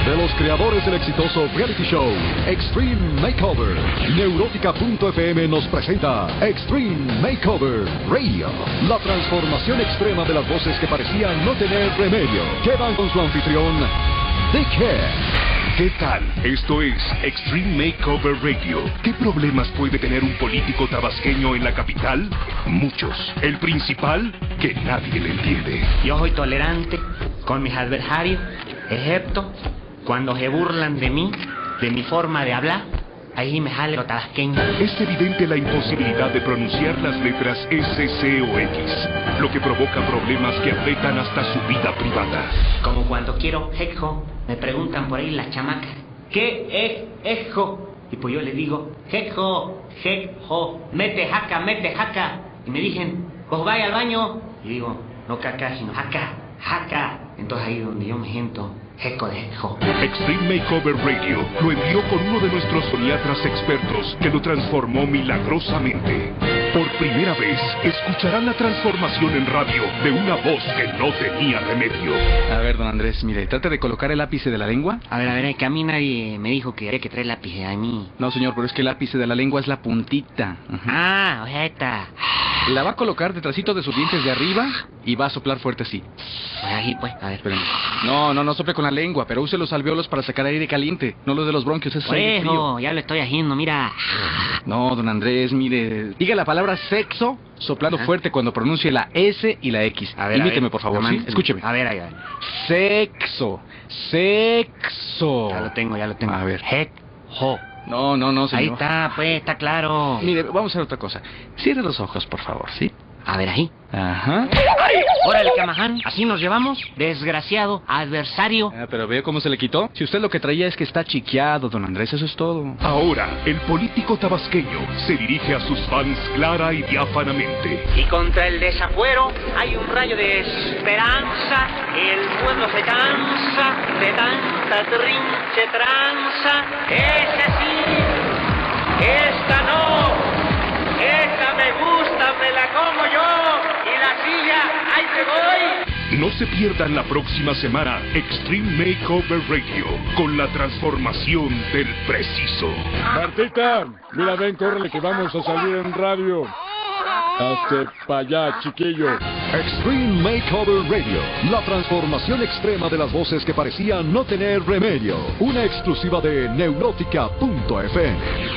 De los creadores del exitoso reality show Extreme Makeover, Neurótica.fm nos presenta Extreme Makeover Radio. La transformación extrema de las voces que parecían no tener remedio. Quedan con su anfitrión, Dickhead. ¿Qué tal? Esto es Extreme Makeover Radio. ¿Qué problemas puede tener un político tabasqueño en la capital? Muchos. El principal, que nadie le entiende. Yo soy tolerante con mis adversarios, excepto cuando se burlan de mí, de mi forma de hablar. Ahí me jale lo tabasqueño. Es evidente la imposibilidad de pronunciar las letras S, C o X, lo que provoca problemas que afectan hasta su vida privada. Como cuando quiero hejo, me preguntan por ahí las chamacas, ¿qué es hejo? Y pues yo les digo, hejo, mete jaca. Y me dicen, pues vaya al baño. Y digo, no caca, sino jaca. Entonces ahí es donde yo me siento heco de hejo. Extreme Makeover Radio lo envió con uno de nuestros foniatras expertos que lo transformó milagrosamente. Por primera vez, escucharán la transformación en radio de una voz que no tenía remedio. A ver, don Andrés, mire, trate de colocar el ápice de la lengua. A ver, que a mí nadie me dijo que había que traer lápiz a mí. No, señor, pero es que el ápice de la lengua es la puntita. Ah, ojeta. La va a colocar detrásito de sus dientes de arriba y va a soplar fuerte así. Pues ahí, pues, a ver, espérame. No sople con la lengua, pero use los alvéolos para sacar aire caliente, no los de los bronquios, es aire frío. Ya lo estoy haciendo, mira. No, don Andrés, mire, diga la palabra sexo soplando fuerte cuando pronuncie la S y la X. A ver, imíteme, por favor, ¿sí? Escúcheme. A ver. Sexo. Ya lo tengo. A ver. Hejo. No, señor. Ahí está, pues, está claro. Mire, vamos a hacer otra cosa. Cierre los ojos, por favor, ¿sí? A ver, ahí. Ajá. Órale, Camaján, así nos llevamos, desgraciado adversario. Pero veo cómo se le quitó. Si usted lo que traía es que está chiqueado, don Andrés, eso es todo. Ahora, el político tabasqueño se dirige a sus fans clara y diáfanamente. Y contra el desafuero hay un rayo de esperanza. El pueblo se cansa de tanta trinche tranza. Ese sí, esta no. Esta me gusta, me la como yo. Y la silla, ahí te voy. No se pierdan la próxima semana Extreme Makeover Radio con la transformación del preciso. Martita, mira, ven, córrele que vamos a salir en radio. Hazte pa' allá, chiquillo. Extreme Makeover Radio, la transformación extrema de las voces que parecían no tener remedio. Una exclusiva de Neurótica.fm.